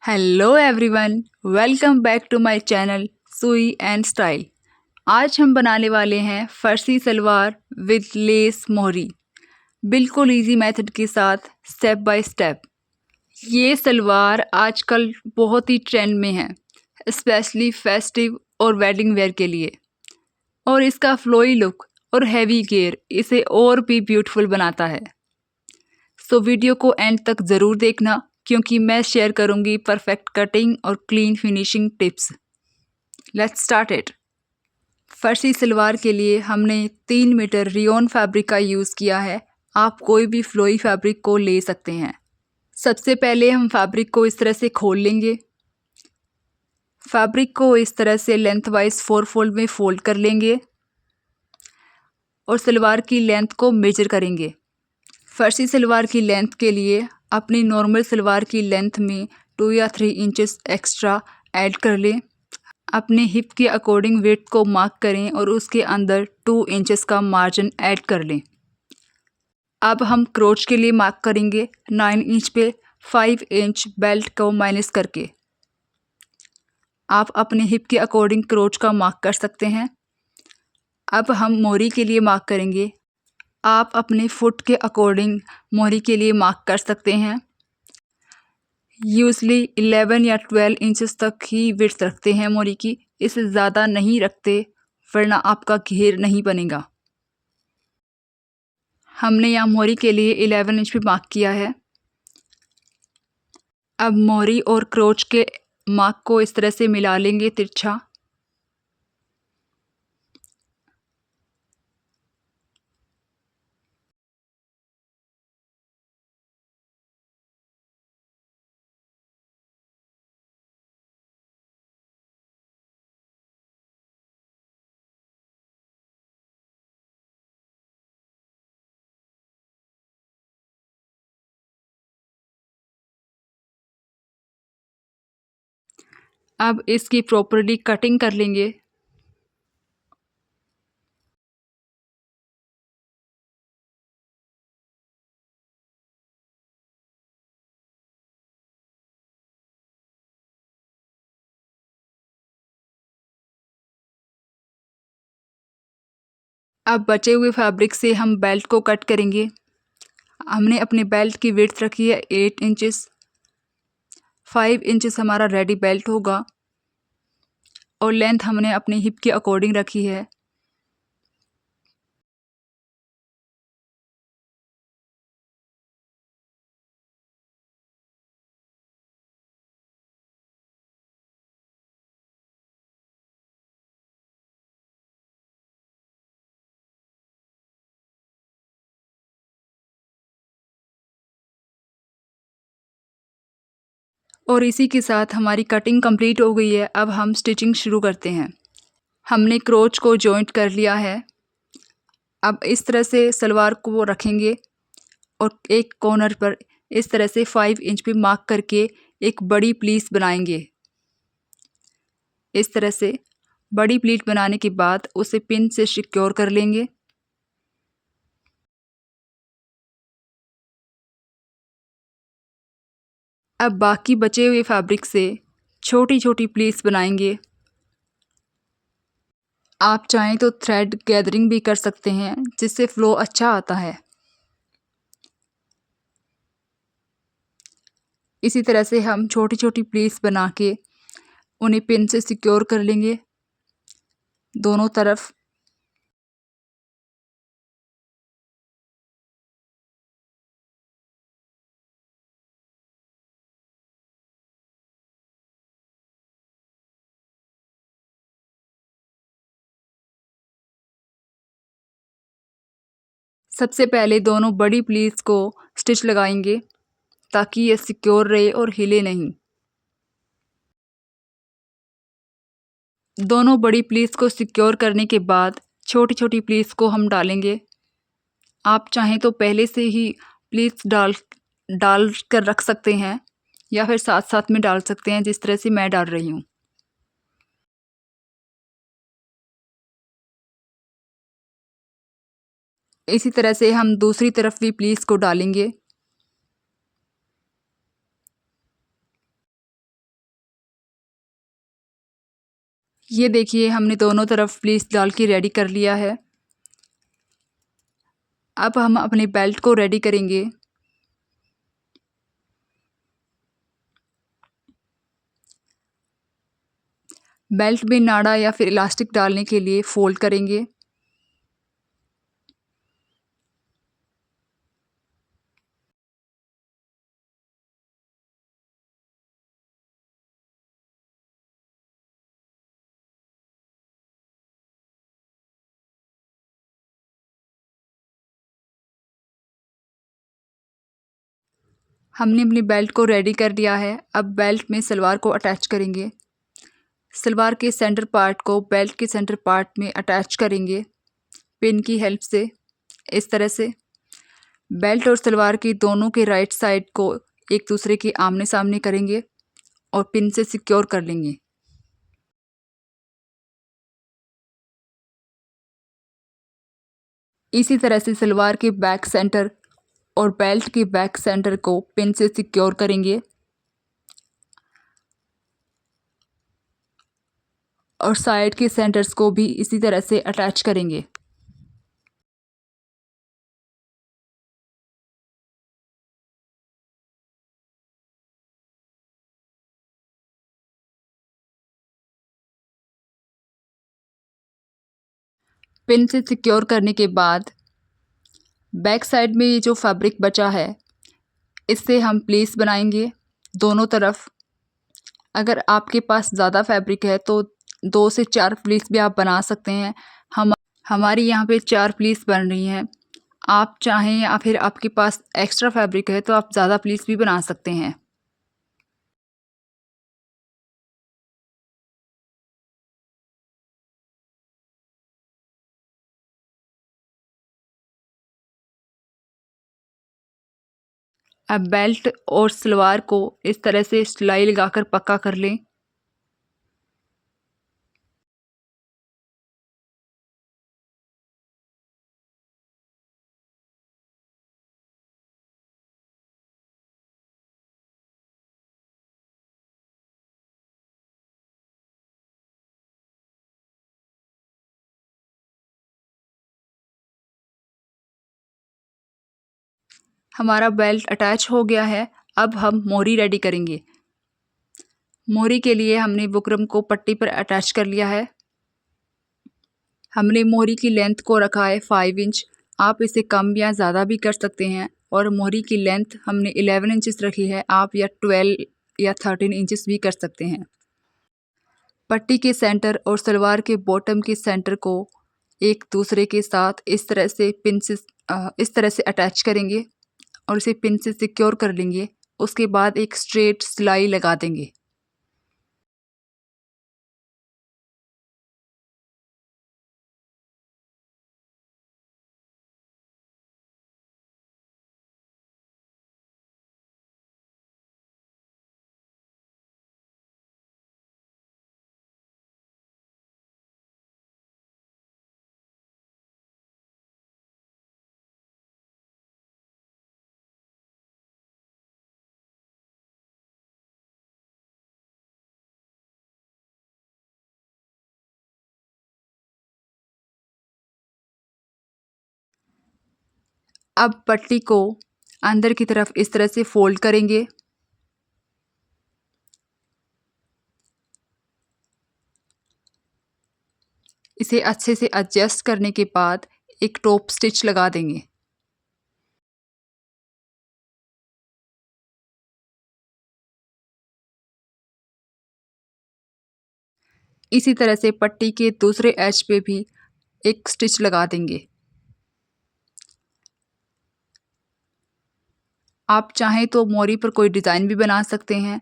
Hello everyone, welcome back to my channel Sui and style. आज हम बनाने वाले हैं फर्सी सलवार विद लेस मोहरी, बिल्कुल इजी मेथड के साथ, स्टेप बाय स्टेप। ये सलवार आजकल बहुत ही ट्रेंड में है, स्पेशली फेस्टिव और वेडिंग वेयर के लिए। और इसका फ्लोई लुक और हैवी गेयर इसे और भी ब्यूटीफुल बनाता है। सो वीडियो को एंड तक ज़रूर देखना, क्योंकि मैं शेयर करूंगी परफेक्ट कटिंग और clean finishing tips. Let's start it. फर्सी सलवार के लिए हमने 3 मीटर रियोन फैब्रिक का यूज़ किया है। आप कोई भी फ्लोई फैब्रिक को ले सकते हैं। सबसे पहले हम फैब्रिक को इस तरह से खोल लेंगे। फैब्रिक को इस तरह से लेंथ वाइज 4 फोल्ड में फोल्ड कर लेंगे और सलवार की लेंथ को मेजर करेंगे। फर्सी सलवार की लेंथ के लिए अपनी नॉर्मल सलवार की लेंथ में 2 या 3 इंचेस एक्स्ट्रा ऐड कर लें। अपने हिप के अकॉर्डिंग विड्थ को मार्क करें और उसके अंदर 2 इंचेस का मार्जिन ऐड कर लें। अब हम क्रोच के लिए मार्क करेंगे 9 इंच पे 5 इंच बेल्ट को माइनस करके। आप अपने हिप के अकॉर्डिंग क्रोच का मार्क कर सकते हैं। अब हम मोहरी के लिए मार्क करेंगे। आप अपने फुट के अकॉर्डिंग मोहरी के लिए मार्क कर सकते हैं। यूजली 11 या 12 इंचेस तक ही विड्थ रखते हैं मोहरी की, इससे ज़्यादा नहीं रखते, वरना आपका घेर नहीं बनेगा। हमने यहाँ मोहरी के लिए 11 इंच पे मार्क किया है। अब मोहरी और क्रोच के मार्क को इस तरह से मिला लेंगे तिरछा। अब इसकी प्रॉपरली कटिंग कर लेंगे। अब बचे हुए फैब्रिक से हम बेल्ट को कट करेंगे। हमने अपने बेल्ट की विड्थ रखी है 8 इंचेस। 5 इंचेस हमारा रेडी बेल्ट होगा और लेंथ हमने अपने हिप के अकॉर्डिंग रखी है। और इसी के साथ हमारी कटिंग कंप्लीट हो गई है। अब हम स्टिचिंग शुरू करते हैं। हमने क्रोच को जॉइंट कर लिया है। अब इस तरह से सलवार को रखेंगे और एक कॉर्नर पर इस तरह से 5 इंच पे मार्क करके एक बड़ी प्लीट बनाएंगे। इस तरह से बड़ी प्लीट बनाने के बाद उसे पिन से सिक्योर कर लेंगे। अब बाकी बचे हुए फैब्रिक से छोटी छोटी प्लीट्स बनाएंगे। आप चाहें तो थ्रेड गैदरिंग भी कर सकते हैं, जिससे फ्लो अच्छा आता है। इसी तरह से हम छोटी छोटी प्लीट्स बना के उन्हें पिन से सिक्योर कर लेंगे दोनों तरफ। सबसे पहले दोनों बड़ी प्लीट्स को स्टिच लगाएंगे ताकि ये सिक्योर रहे और हिले नहीं। दोनों बड़ी प्लीट्स को सिक्योर करने के बाद छोटी छोटी प्लीट्स को हम डालेंगे। आप चाहें तो पहले से ही प्लीट्स डाल कर रख सकते हैं या फिर साथ साथ में डाल सकते हैं, जिस तरह से मैं डाल रही हूँ। इसी तरह से हम दूसरी तरफ भी प्लीट्स को डालेंगे। ये देखिए हमने दोनों तरफ लेस डाल के रेडी कर लिया है। अब हम अपने बेल्ट को रेडी करेंगे। बेल्ट में नाड़ा या फिर इलास्टिक डालने के लिए फोल्ड करेंगे। हमने अपनी बेल्ट को रेडी कर लिया है। अब बेल्ट में सलवार को अटैच करेंगे। सलवार के सेंटर पार्ट को बेल्ट के सेंटर पार्ट में अटैच करेंगे पिन की हेल्प से, इस तरह से। बेल्ट और सलवार की दोनों के राइट साइड को एक दूसरे के आमने सामने करेंगे और पिन से सिक्योर कर लेंगे। इसी तरह से सलवार के बैक सेंटर और बेल्ट के बैक सेंटर को पिन से सिक्योर करेंगे और साइड के सेंटर्स को भी इसी तरह से अटैच करेंगे। पिन से सिक्योर करने के बाद बैक साइड में ये जो फैब्रिक बचा है इससे हम प्लेस बनाएंगे दोनों तरफ। अगर आपके पास ज़्यादा फैब्रिक है तो 2 से 4 प्लेस भी आप बना सकते हैं। हमारी यहाँ पे 4 प्लेस बन रही हैं। आप चाहें या फिर आपके पास एक्स्ट्रा फैब्रिक है तो आप ज़्यादा प्लेस भी बना सकते हैं। अब बेल्ट और सलवार को इस तरह से सिलाई लगाकर पक्का कर लें। हमारा बेल्ट अटैच हो गया है। अब हम मोहरी रेडी करेंगे। मोहरी के लिए हमने बुकरम को पट्टी पर अटैच कर लिया है। हमने मोहरी की लेंथ को रखा है 5 इंच। आप इसे कम या ज़्यादा भी कर सकते हैं। और मोहरी की लेंथ हमने 11 इंचेस रखी है। आप या 12 या 13 इंचेस भी कर सकते हैं। पट्टी के सेंटर और सलवार के बॉटम के सेंटर को एक दूसरे के साथ इस तरह से पिन से इस तरह से अटैच करेंगे और इसे पिन से सिक्योर कर लेंगे। उसके बाद एक स्ट्रेट सिलाई लगा देंगे। अब पट्टी को अंदर की तरफ इस तरह से फोल्ड करेंगे। इसे अच्छे से एडजस्ट करने के बाद एक टॉप स्टिच लगा देंगे। इसी तरह से पट्टी के दूसरे एज पे भी एक स्टिच लगा देंगे। आप चाहें तो मोरी पर कोई डिज़ाइन भी बना सकते हैं।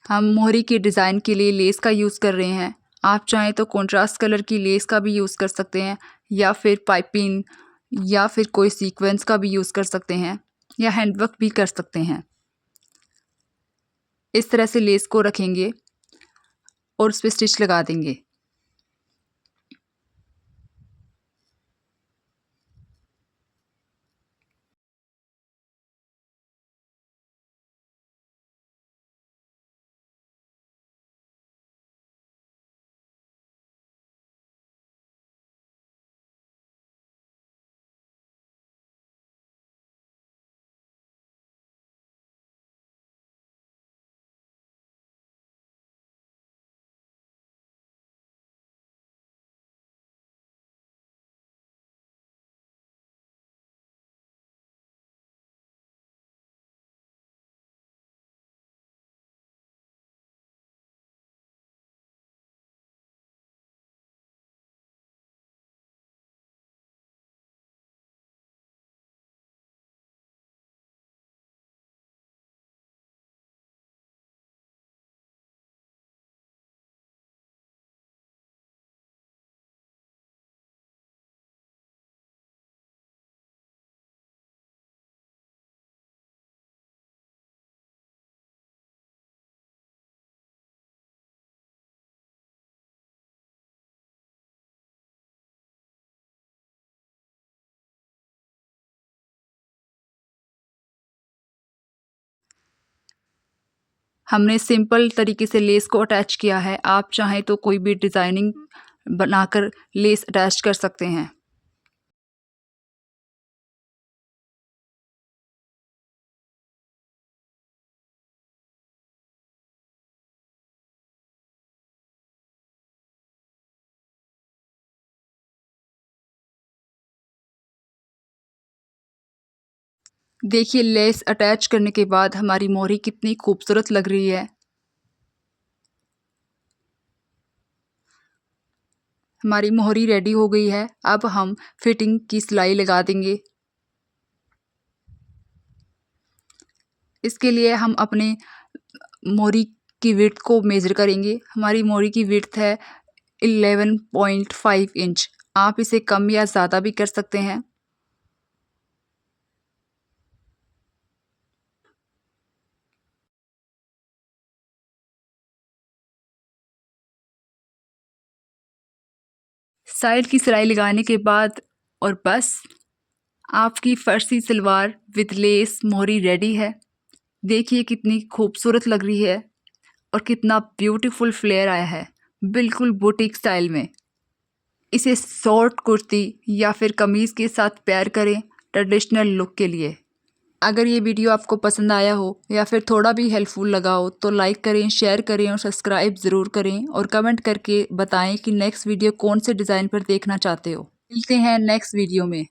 हम मोहरी की डिज़ाइन के लिए लेस का यूज़ कर रहे हैं। आप चाहें तो कॉन्ट्रास्ट कलर की लेस का भी यूज़ कर सकते हैं या फिर पाइपिंग या फिर कोई सीक्वेंस का भी यूज़ कर सकते हैं या हैंडवर्क भी कर सकते हैं। इस तरह से लेस को रखेंगे और उस पर स्टिच लगा देंगे। हमने सिंपल तरीके से लेस को अटैच किया है। आप चाहें तो कोई भी डिज़ाइनिंग बनाकर लेस अटैच कर सकते हैं। देखिए लेस अटैच करने के बाद हमारी मोहरी कितनी खूबसूरत लग रही है। हमारी मोहरी रेडी हो गई है। अब हम फिटिंग की सिलाई लगा देंगे। इसके लिए हम अपने मोहरी की विड्थ को मेज़र करेंगे। हमारी मोहरी की विड्थ है 11.5 इंच। आप इसे कम या ज़्यादा भी कर सकते हैं। साइड की सिलाई लगाने के बाद और बस आपकी फर्सी सलवार विद लेस मोहरी रेडी है। देखिए कितनी खूबसूरत लग रही है और कितना ब्यूटीफुल फ्लेयर आया है, बिल्कुल बुटीक स्टाइल में। इसे शॉर्ट कुर्ती या फिर कमीज़ के साथ पेयर करें ट्रेडिशनल लुक के लिए। अगर ये वीडियो आपको पसंद आया हो या फिर थोड़ा भी हेल्पफुल लगा हो तो लाइक करें, शेयर करें और सब्सक्राइब ज़रूर करें और कमेंट करके बताएं कि नेक्स्ट वीडियो कौन से डिज़ाइन पर देखना चाहते हो। मिलते हैं नेक्स्ट वीडियो में।